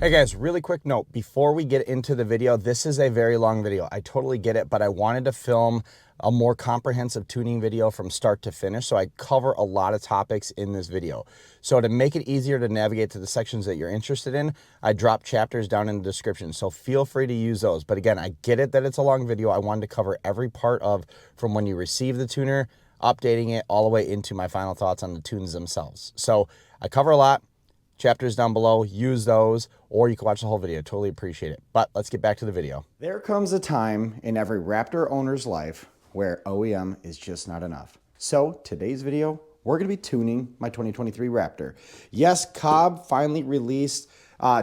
Hey guys, really quick note, before we get into the video, this is a very long video. I totally get it, but I wanted to film a more comprehensive tuning video from start to finish, so I cover a lot of topics in this video. So to make it easier to navigate to the sections that you're interested in, I dropped chapters down in the description, so feel free to use those. But again, I get it that it's a long video. I wanted to cover every part of from when you receive the tuner, updating it, all the way into my final thoughts on the tunes themselves. So I cover a lot. Chapters down below, use those, or you can watch the whole video. Totally appreciate it. But let's get back to the video. There comes a time in every Raptor owner's life where OEM is just not enough. So today's video, we're going to be tuning my 2023 Raptor. Yes, Cobb finally released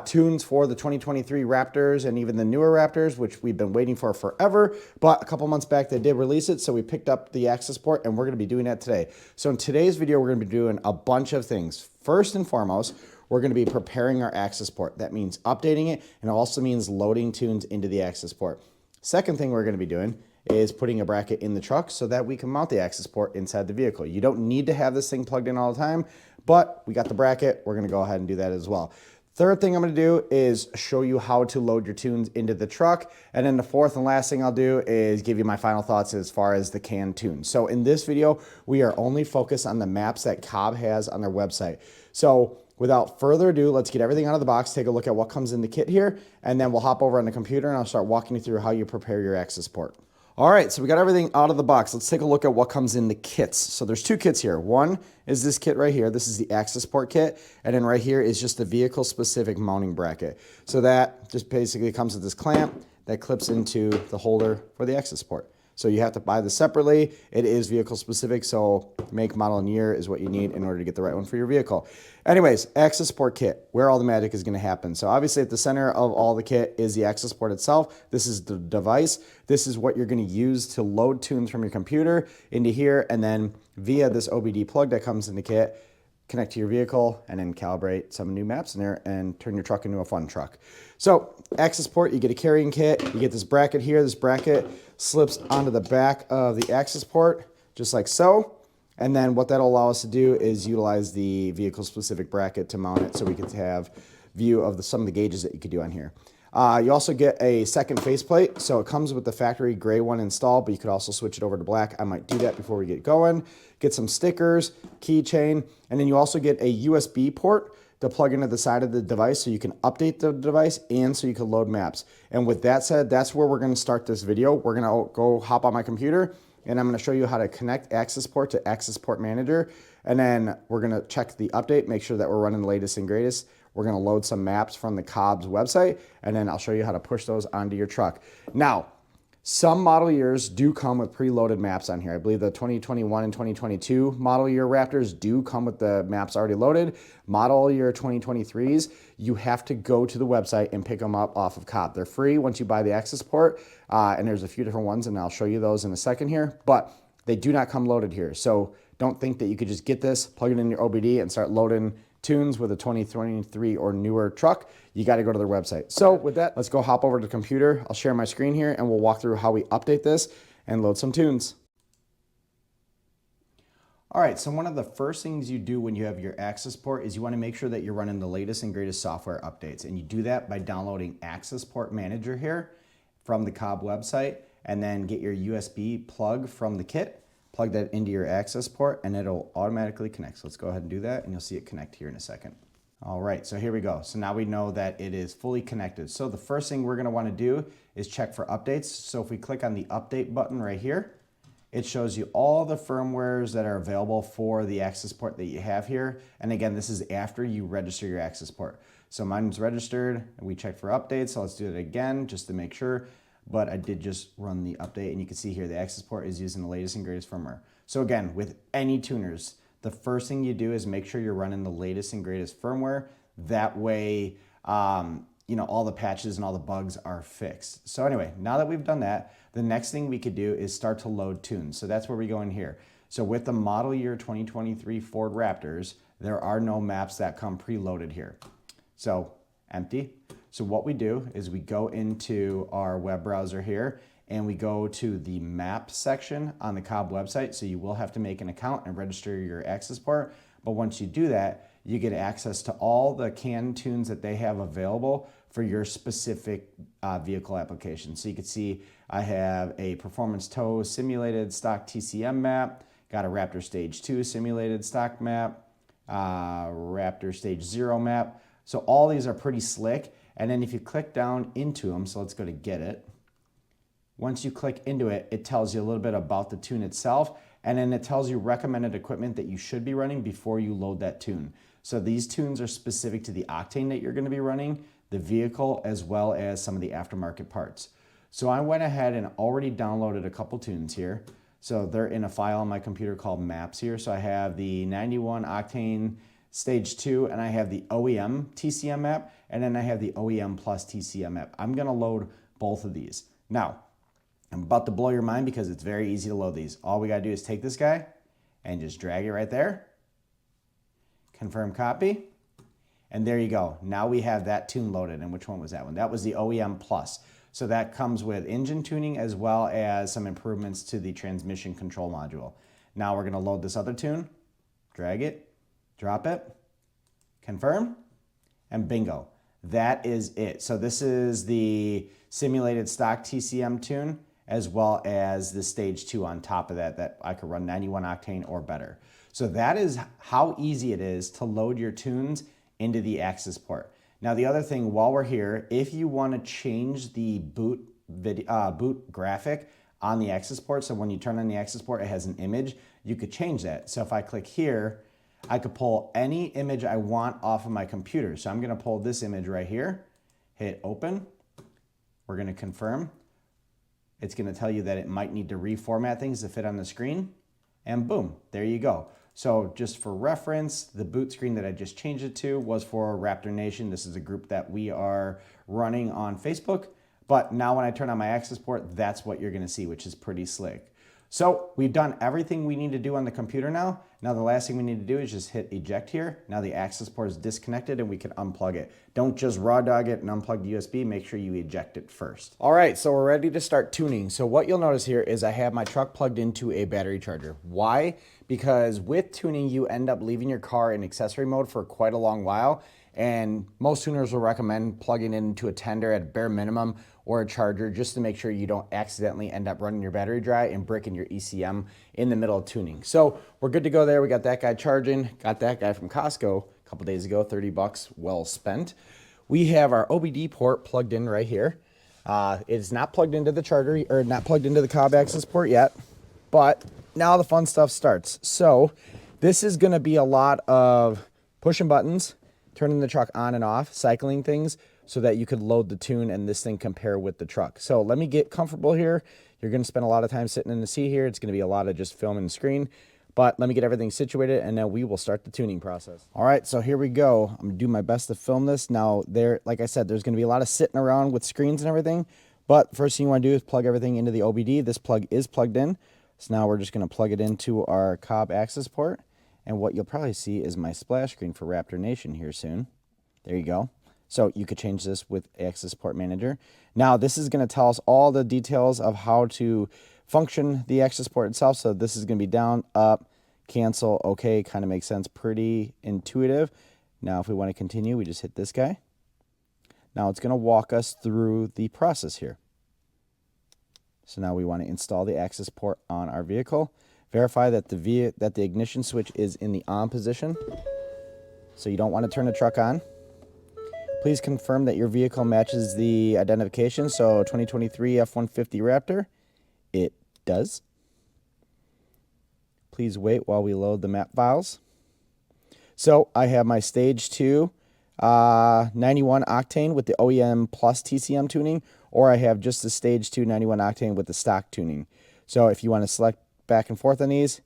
tunes for the 2023 Raptors and even the newer Raptors, which we've been waiting for forever. But a couple months back, they did release it, so we picked up the Accessport, and we're going to be doing that today. So in today's video, we're going to be doing a bunch of things. First and foremost, we're going to be preparing our Accessport. That means updating it, and it also means loading tunes into the Accessport. Second thing we're going to be doing is putting a bracket in the truck so that we can mount the Accessport inside the vehicle. You don't need to have this thing plugged in all the time, but we got the bracket. We're going to go ahead and do that as well. Third thing I'm going to do is show you how to load your tunes into the truck. And then the fourth and last thing I'll do is give you my final thoughts as far as the canned tunes. So in this video, we are only focused on the maps that Cobb has on their website. So without further ado, let's get everything out of the box, take a look at what comes in the kit here, and then we'll hop over on the computer and I'll start walking you through how you prepare your Accessport. All right, so we got everything out of the box. Let's take a look at what comes in the kits. So there's two kits here. One is this kit right here. This is the Accessport kit. And then right here is just the vehicle-specific mounting bracket. So that just basically comes with this clamp that clips into the holder for the Accessport. So you have to buy this separately. It is vehicle specific, so make, model, and year is what you need in order to get the right one for your vehicle. Anyways, Accessport kit, where all the magic is going to happen. So obviously at the center of all the kit is the Accessport itself. This is the device. This is what you're going to use to load tunes from your computer into here, and then via this OBD plug that comes in the kit, connect to your vehicle, and then calibrate some new maps in there and turn your truck into a fun truck. So Accessport, you get a carrying kit, you get this bracket here. This bracket slips onto the back of the Accessport, just like so. And then what that'll allow us to do is utilize the vehicle-specific bracket to mount it so we could have view of some of the gauges that you could do on here. You also get a second faceplate, so it comes with the factory gray one installed, but you could also switch it over to black. I might do that before we get going. Get some stickers, keychain, and then you also get a USB port to plug into the side of the device so you can update the device and so you can load maps. And with that said, that's where we're going to start this video. We're going to go hop on my computer, and I'm going to show you how to connect Accessport to Accessport Manager, and then we're going to check the update, make sure that we're running the latest and greatest. We're going to load some maps from the Cobb's website, and then I'll show you how to push those onto your truck. Now, some model years do come with preloaded maps on here. I believe the 2021 and 2022 model year Raptors do come with the maps already loaded. Model year 2023s, you have to go to the website and pick them up off of Cobb. They're free once you buy the Accessport, and there's a few different ones, and I'll show you those in a second here, but they do not come loaded here. So don't think that you could just get this, plug it in your OBD, and start loading tunes with a 2023 or newer truck. You got to go to their website. So with that, let's go hop over to the computer. I'll share my screen here and we'll walk through how we update this and load some tunes. All right, so one of the first things you do when you have your Accessport is you want to make sure that you're running the latest and greatest software updates. And you do that by downloading Accessport Manager here from the Cobb website, and then get your USB plug from the kit. Plug that into your Accessport and it'll automatically connect. So let's go ahead and do that and you'll see it connect here in a second. All right, so here we go. So now we know that it is fully connected. So the first thing we're gonna wanna do is check for updates. So if we click on the update button right here, it shows you all the firmwares that are available for the Accessport that you have here. And again, this is after you register your Accessport. So mine's registered and we check for updates. So let's do it again just to make sure. But I did just run the update, and you can see here the Accessport is using the latest and greatest firmware. So again, with any tuners, the first thing you do is make sure you're running the latest and greatest firmware. That way, you know, all the patches and all the bugs are fixed. So anyway, now that we've done that, the next thing we could do is start to load tunes. So that's where we go in here. So with the model year 2023 Ford Raptors, there are no maps that come preloaded here. So empty. So what we do is we go into our web browser here and we go to the map section on the Cobb website. So you will have to make an account and register your Accessport. But once you do that, you get access to all the CAN tunes that they have available for your specific vehicle application. So you can see I have a performance tow simulated stock TCM map, got a Raptor Stage 2 simulated stock map, Raptor Stage 0 map. So all these are pretty slick. And then if you click down into them, so let's go to get it. Once you click into it, it tells you a little bit about the tune itself, and then it tells you recommended equipment that you should be running before you load that tune. So these tunes are specific to the octane that you're going to be running, the vehicle, as well as some of the aftermarket parts. So I went ahead and already downloaded a couple tunes here. So they're in a file on my computer called maps here. So I have the 91 octane Stage 2, and I have the OEM TCM map, and then I have the OEM plus TCM map. I'm going to load both of these. Now, I'm about to blow your mind because it's very easy to load these. All we got to do is take this guy and just drag it right there. Confirm copy. And there you go. Now we have that tune loaded. And which one was that one? That was the OEM Plus. So that comes with engine tuning as well as some improvements to the transmission control module. Now we're going to load this other tune. Drag it. Drop it. Confirm. And bingo. That is it. So this is the simulated stock TCM tune, as well as the Stage 2 on top of that I could run 91 octane or better. So that is how easy it is to load your tunes into the Accessport. Now the other thing, while we're here, if you want to change the boot graphic on the Accessport, so when you turn on the Accessport, it has an image, you could change that. So if I click here, I could pull any image I want off of my computer. So I'm going to pull this image right here, hit open. We're going to confirm. It's going to tell you that it might need to reformat things to fit on the screen. And boom, there you go. So just for reference, the boot screen that I just changed it to was for Raptor Nation. This is a group that we are running on Facebook. But now when I turn on my Accessport, that's what you're going to see, which is pretty slick. So we've done everything we need to do on the computer now. Now the last thing we need to do is just hit eject here. Now the Accessport is disconnected and we can unplug it. Don't just raw dog it and unplug the USB. Make sure you eject it first. All right, so we're ready to start tuning. So what you'll notice here is I have my truck plugged into a battery charger. Why? Because with tuning, you end up leaving your car in accessory mode for quite a long while. And most tuners will recommend plugging it into a tender at bare minimum or a charger just to make sure you don't accidentally end up running your battery dry and bricking your ECM in the middle of tuning. So we're good to go there. We got that guy charging, got that guy from Costco a couple days ago, 30 bucks, well spent. We have our OBD port plugged in right here. It is not plugged into the charger or not plugged into the Cobb Acessport yet, but now the fun stuff starts. So this is going to be a lot of pushing buttons, turning the truck on and off, cycling things so that you could load the tune and this thing compare with the truck. So let me get comfortable here. You're going to spend a lot of time sitting in the seat here. It's going to be a lot of just filming the screen, but let me get everything situated and then we will start the tuning process. All right, so here we go. I'm going to do my best to film this. Now like I said, there's going to be a lot of sitting around with screens and everything, but first thing you want to do is plug everything into the OBD. This plug is plugged in. So now we're just going to plug it into our Cobb Acessport. And what you'll probably see is my splash screen for Raptor Nation here soon. There you go. So you could change this with Accessport Manager. Now this is going to tell us all the details of how to function the Accessport itself. So this is going to be down, up, cancel, okay, kind of makes sense, pretty intuitive. Now if we want to continue, we just hit this guy. Now it's going to walk us through the process here. So now we want to install the Accessport on our vehicle. Verify that the ignition switch is in the on position. So you don't want to turn the truck on. Please confirm that your vehicle matches the identification. So 2023 F-150 Raptor. It does. Please wait while we load the map files. So I have my Stage 2 91 octane with the OEM plus TCM tuning, or I have just the Stage 2 91 octane with the stock tuning. So if you want to select back and forth on these,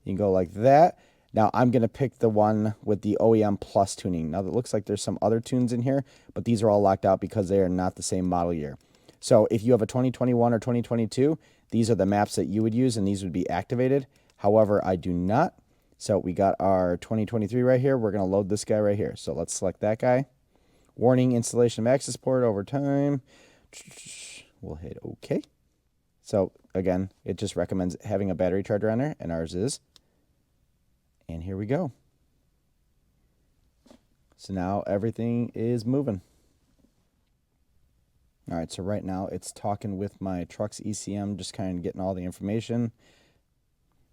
you can go like that. Now I'm going to pick the one with the OEM plus tuning. Now it looks like there's some other tunes in here, but these are all locked out because they are not the same model year. So if you have a 2021 or 2022, these are the maps that you would use and these would be activated. However, I do not. So we got our 2023 right here. We're going to load this guy right here. So let's select that guy. Warning, installation of Accessport over time. We'll hit OK. So again, it just recommends having a battery charger on there, and ours is. And here we go. So now everything is moving. All right, so right now it's talking with my truck's ECM, just kind of getting all the information.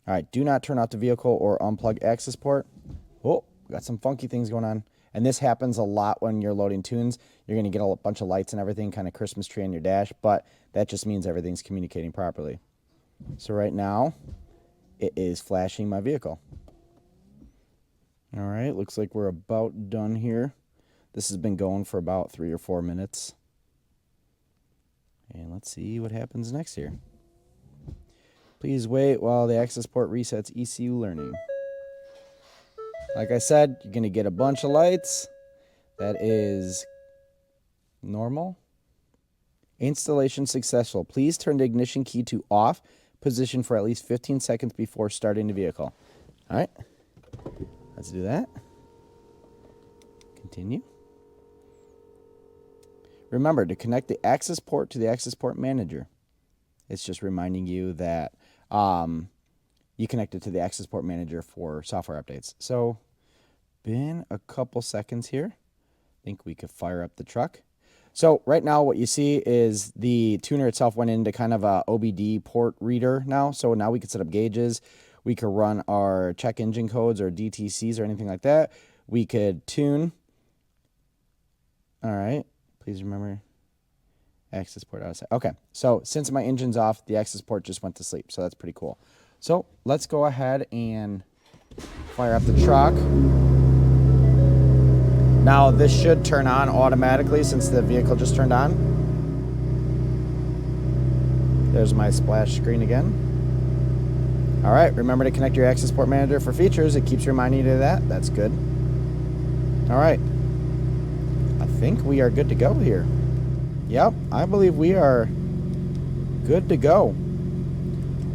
All right, do not turn off the vehicle or unplug Accessport. Oh, we got some funky things going on. And this happens a lot when you're loading tunes. You're going to get a bunch of lights and everything, kind of Christmas tree on your dash, but that just means everything's communicating properly. So right now, it is flashing my vehicle. All right, looks like we're about done here. This has been going for about 3 or 4 minutes. And let's see what happens next here. Please wait while the Accessport resets ECU learning. Like I said, you're going to get a bunch of lights. That is normal. Installation successful. Please turn the ignition key to off position for at least 15 seconds before starting the vehicle. All right, let's do that. Continue. Remember to connect the Accessport to the Accessport manager. It's just reminding you that you connect it to the Accessport manager for software updates. So, been a couple seconds here. I think we could fire up the truck. So right now what you see is the tuner itself went into kind of a OBD port reader now. So now we can set up gauges. We could run our check engine codes or DTCs or anything like that. We could tune. All right. Please remember Accessport outside. Okay. So since my engine's off, the Accessport just went to sleep. So that's pretty cool. So let's go ahead and fire up the truck. Now this should turn on automatically since the vehicle just turned on. There's my splash screen again. All right, remember to connect your Accessport manager for features. It keeps reminding you of that. That's good. All right. I think we are good to go here. Yep, I believe we are good to go.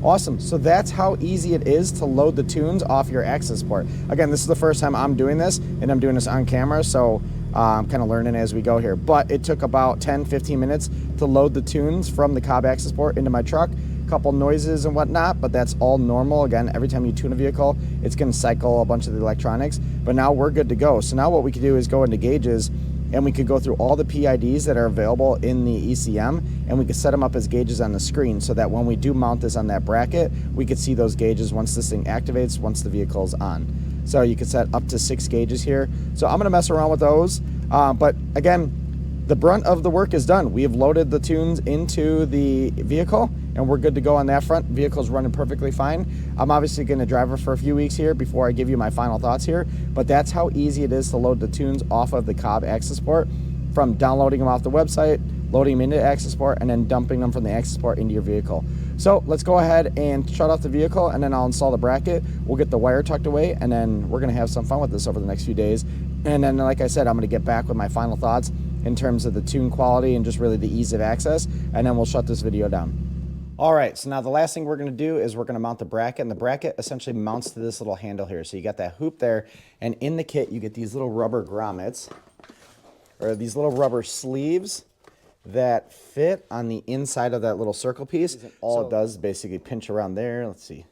Awesome. So that's how easy it is to load the tunes off your Accessport. Again, this is the first time I'm doing this, and I'm doing this on camera, so I'm kind of learning as we go here. But it took about 10-15 minutes to load the tunes from the Cobb Acessport into my truck. A couple noises and whatnot, but that's all normal. Again, every time you tune a vehicle, it's going to cycle a bunch of the electronics. But now we're good to go. So now what we can do is go into gauges, and we could go through all the PIDs that are available in the ECM, and we could set them up as gauges on the screen so that when we do mount this on that bracket, we could see those gauges once this thing activates, once the vehicle's on. So you could set up to 6 gauges here. So I'm gonna mess around with those. But again, the brunt of the work is done. We have loaded the tunes into the vehicle, and we're good to go on that front. Vehicle's running perfectly fine. I'm obviously going to drive her for a few weeks here before I give you my final thoughts here, but that's how easy it is to load the tunes off of the Cobb Acessport, from downloading them off the website, loading them into Accessport, and then dumping them from the Accessport into your vehicle. So let's go ahead and shut off the vehicle, and then I'll install the bracket. We'll get the wire tucked away, and then we're going to have some fun with this over the next few days. And then, like I said, I'm going to get back with my final thoughts in terms of the tune quality and just really the ease of access, and then we'll shut this video down. All right, so now the last thing we're going to do is we're going to mount the bracket, and the bracket essentially mounts to this little handle here. So you got that hoop there, and in the kit you get these little rubber grommets, or these little rubber sleeves that fit on the inside of that little circle piece. All it does is basically pinch around there. Let's see.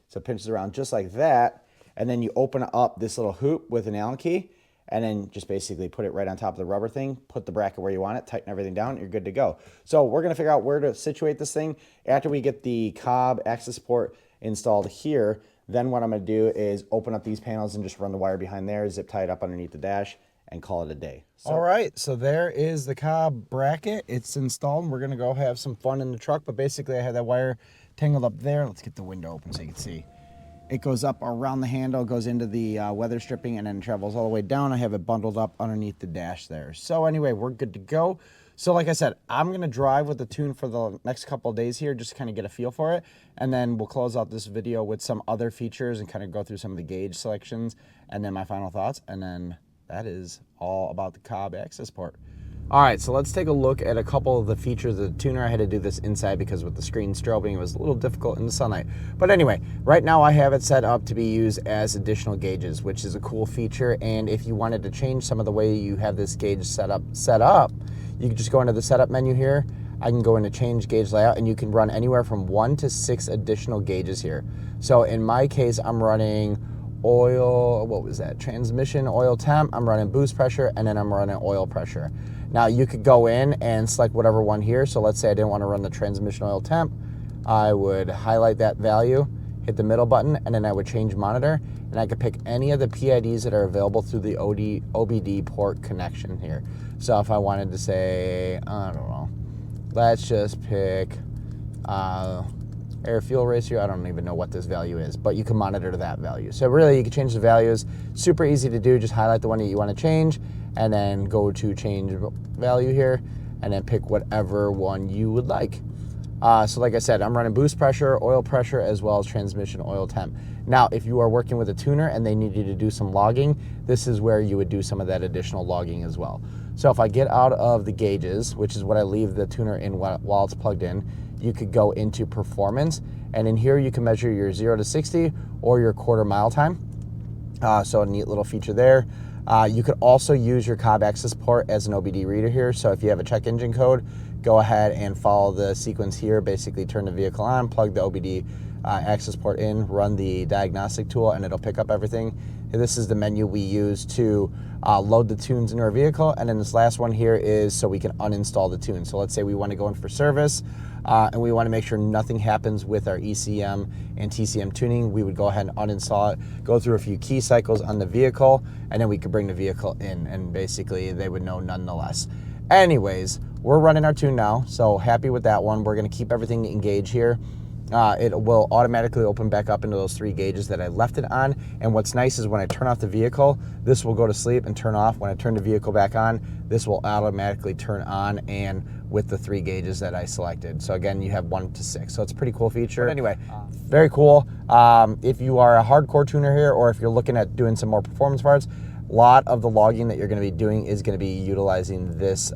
So it pinches around just like that, and then you open up this little hoop with an Allen key, and then just basically put it right on top of the rubber thing, put the bracket where you want it, tighten everything down, you're good to go. So we're gonna figure out where to situate this thing. After we get the Cobb Acessport installed here, then what I'm gonna do is open up these panels and just run the wire behind there, zip tie it up underneath the dash, and call it a day. So, all right, so there is the Cobb bracket. It's installed, and we're gonna go have some fun in the truck, but basically I have that wire tangled up there. Let's get the window open so you can see. It goes up around the handle, goes into the weather stripping, and then travels all the way down. I have it bundled up underneath the dash there. So anyway, we're good to go. So like I said, I'm going to drive with the tune for the next couple of days here just to kind of get a feel for it. And then we'll close out this video with some other features and kind of go through some of the gauge selections and then my final thoughts. And then that is all about the Cobb Acessport. All right, so let's take a look at a couple of the features of the tuner. I had to do this inside because with the screen strobing, it was a little difficult in the sunlight. But anyway, right now I have it set up to be used as additional gauges, which is a cool feature. And if you wanted to change some of the way you have this gauge set up, you can just go into the setup menu here. I can go into change gauge layout, and you can run anywhere from 1 to 6 additional gauges here. So in my case, I'm running oil, what was that? Transmission oil temp, I'm running boost pressure, and then I'm running oil pressure. Now you could go in and select whatever one here. So let's say I didn't want to run the transmission oil temp. I would highlight that value, hit the middle button, and then I would change monitor, and I could pick any of the PIDs that are available through the OBD port connection here. So if I wanted to say, I don't know, let's just pick air fuel ratio. I don't even know what this value is, but you can monitor that value. So really you can change the values. Super easy to do. Just highlight the one that you want to change and then go to change value here and then pick whatever one you would like. So like I said, I'm running boost pressure, oil pressure, as well as transmission oil temp. Now, if you are working with a tuner and they need you to do some logging, this is where you would do some of that additional logging as well. So if I get out of the gauges, which is what I leave the tuner in while it's plugged in, you could go into performance, and in here you can measure your 0 to 60 or your quarter mile time. So a neat little feature there. You could also use your Cobb Acessport as an OBD reader here. So if you have a check engine code, go ahead and follow the sequence here. Basically turn the vehicle on, plug the OBD Accessport in, run the diagnostic tool, and it'll pick up everything. This is the menu we use to load the tunes into our vehicle. And then this last one here is so we can uninstall the tune. So let's say we want to go in for service and we want to make sure nothing happens with our ECM and TCM tuning. We would go ahead and uninstall it, go through a few key cycles on the vehicle, and then we could bring the vehicle in, and basically they would know nonetheless. Anyways, we're running our tune now, so happy with that one. We're going to keep everything engaged here. It will automatically open back up into those 3 gauges that I left it on. And what's nice is when I turn off the vehicle, this will go to sleep and turn off. When I turn the vehicle back on, this will automatically turn on and with the 3 gauges that I selected. So again, you have 1 to 6. So it's a pretty cool feature. But anyway, very cool. If you are a hardcore tuner here, or if you're looking at doing some more performance parts, a lot of the logging that you're going to be doing is going to be utilizing this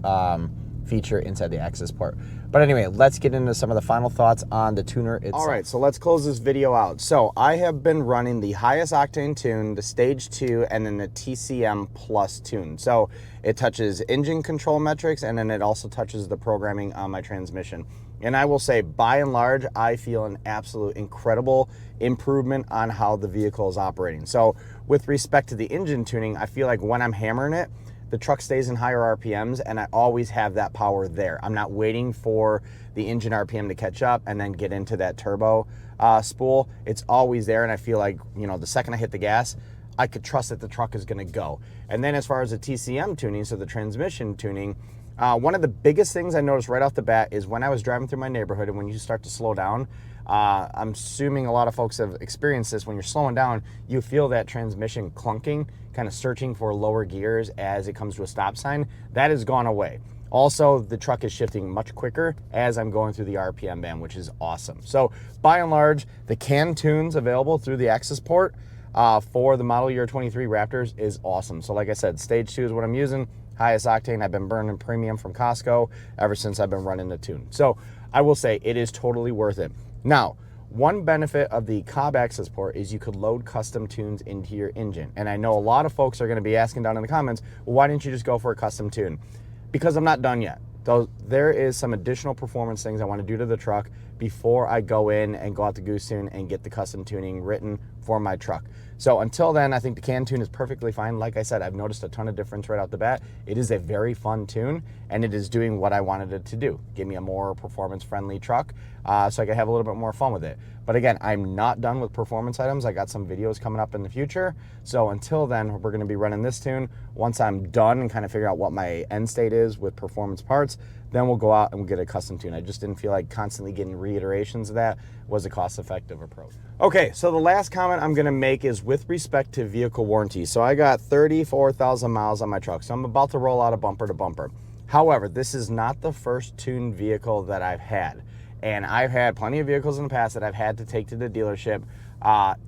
feature inside the Accessport. But anyway, let's get into some of the final thoughts on the tuner itself. All right, so let's close this video out. So I have been running the highest octane tune, the stage 2, and then the TCM plus tune. So it touches engine control metrics, and then it also touches the programming on my transmission. And I will say, by and large, I feel an absolute incredible improvement on how the vehicle is operating. So with respect to the engine tuning, I feel like when I'm hammering it, the truck stays in higher RPMs, and I always have that power there. I'm not waiting for the engine RPM to catch up and then get into that turbo spool. It's always there, and I feel like, you know, the second I hit the gas, I could trust that the truck is going to go. And then as far as the TCM tuning, so the transmission tuning, one of the biggest things I noticed right off the bat is when I was driving through my neighborhood, and when you start to slow down, I'm assuming a lot of folks have experienced this. When you're slowing down, you feel that transmission clunking, kind of searching for lower gears as it comes to a stop sign. That has gone away. Also, the truck is shifting much quicker as I'm going through the RPM band, which is awesome. So by and large, the CAN tunes available through the Accessport for the model year 23 Raptors is awesome. So like I said, stage 2 is what I'm using. Highest octane. I've been burning premium from Costco ever since I've been running the tune. So I will say it is totally worth it. Now, one benefit of the Cobb Acessport is you could load custom tunes into your engine. And I know a lot of folks are going to be asking down in the comments, well, why didn't you just go for a custom tune? Because I'm not done yet. Though there is some additional performance things I want to do to the truck before I go in and go out to Goose Tune and get the custom tuning written for my truck. So until then, I think the CAN tune is perfectly fine. Like I said, I've noticed a ton of difference right out the bat. It is a very fun tune, and it is doing what I wanted it to do. Give me a more performance-friendly truck so I can have a little bit more fun with it. But again, I'm not done with performance items. I got some videos coming up in the future. So until then, we're going to be running this tune. Once I'm done and kind of figure out what my end state is with performance parts, then we'll go out and we'll get a custom tune. I just didn't feel like constantly getting reiterations of that was a cost-effective approach. Okay, so the last comment I'm going to make is with respect to vehicle warranty. So I got 34,000 miles on my truck, so I'm about to roll out a bumper to bumper. However, this is not the first tuned vehicle that I've had. And I've had plenty of vehicles in the past that I've had to take to the dealership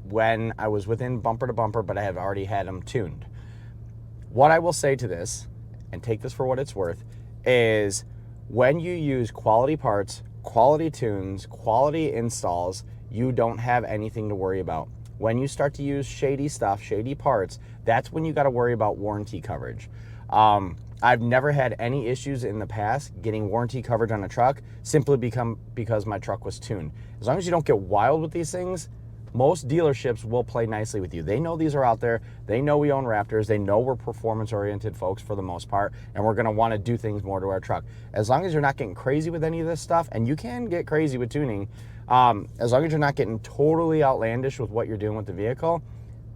when I was within bumper to bumper, but I have already had them tuned. What I will say to this, and take this for what it's worth, is when you use quality parts, quality tunes, quality installs, you don't have anything to worry about. When you start to use shady stuff, shady parts, that's when you got to worry about warranty coverage. I've never had any issues in the past getting warranty coverage on a truck simply because my truck was tuned. As long as you don't get wild with these things, most dealerships will play nicely with you. They know these are out there. They know we own Raptors. They know we're performance-oriented folks for the most part, and we're going to want to do things more to our truck. As long as you're not getting crazy with any of this stuff, and you can get crazy with tuning, as long as you're not getting totally outlandish with what you're doing with the vehicle,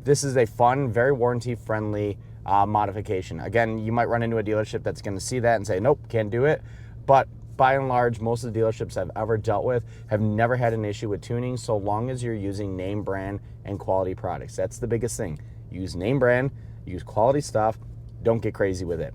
this is a fun, very warranty-friendly modification. Again, you might run into a dealership that's going to see that and say, nope, can't do it. But by and large, most of the dealerships I've ever dealt with have never had an issue with tuning, so long as you're using name brand and quality products. That's the biggest thing. Use name brand, use quality stuff, don't get crazy with it.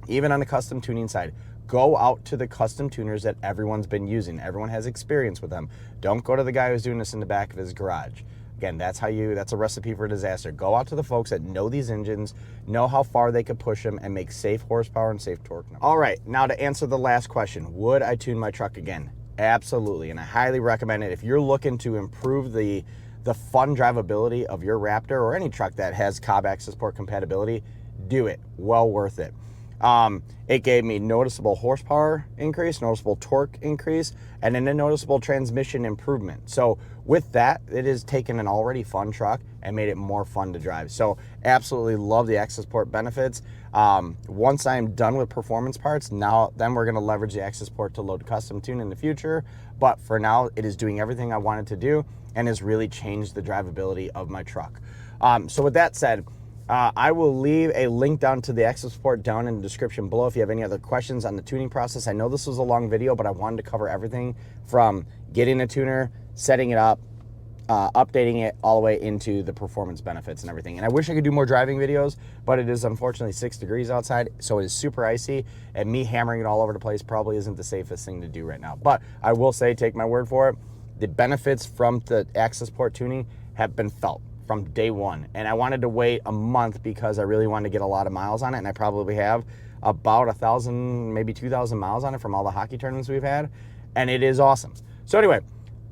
Even on the custom tuning side, go out to the custom tuners that everyone's been using. Everyone has experience with them. Don't go to the guy who's doing this in the back of his garage. Again, that's a recipe for disaster. Go out to the folks that know these engines, know how far they could push them, and make safe horsepower and safe torque numbers. All right, now to answer the last question, would I tune my truck again? Absolutely, and I highly recommend it. If you're looking to improve the fun drivability of your Raptor or any truck that has Cobb Acessport compatibility, do it. Well worth it. It gave me noticeable horsepower increase, noticeable torque increase, and then a noticeable transmission improvement. So with that, it has taken an already fun truck and made it more fun to drive. So absolutely love the Accessport benefits. Once I'm done with performance parts, then we're gonna leverage the Accessport to load custom tune in the future. But for now, it is doing everything I wanted to do and has really changed the drivability of my truck. So with that said, I will leave a link down to the Accessport down in the description below if you have any other questions on the tuning process. I know this was a long video, but I wanted to cover everything from getting a tuner, setting it up, updating it, all the way into the performance benefits and everything. And I wish I could do more driving videos, but it is unfortunately 6 degrees outside, so it is super icy, and me hammering it all over the place probably isn't the safest thing to do right now. But I will say, take my word for it, the benefits from the Accessport tuning have been felt from day one. And I wanted to wait a month because I really wanted to get a lot of miles on it, and I probably have about 1,000, maybe 2,000 miles on it from all the hockey tournaments we've had, and it is awesome. So anyway,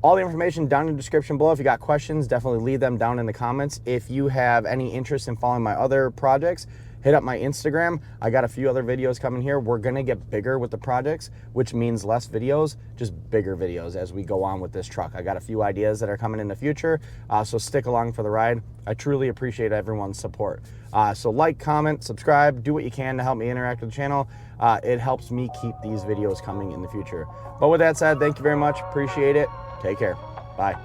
all the information down in the description below. If you got questions, definitely leave them down in the comments. If you have any interest in following my other projects, hit up my Instagram. I got a few other videos coming here. We're gonna get bigger with the projects, which means less videos, just bigger videos as we go on with this truck. I got a few ideas that are coming in the future, so stick along for the ride. I truly appreciate everyone's support. So like, comment, subscribe, do what you can to help me interact with the channel. It helps me keep these videos coming in the future. But with that said, thank you very much, appreciate it. Take care, bye.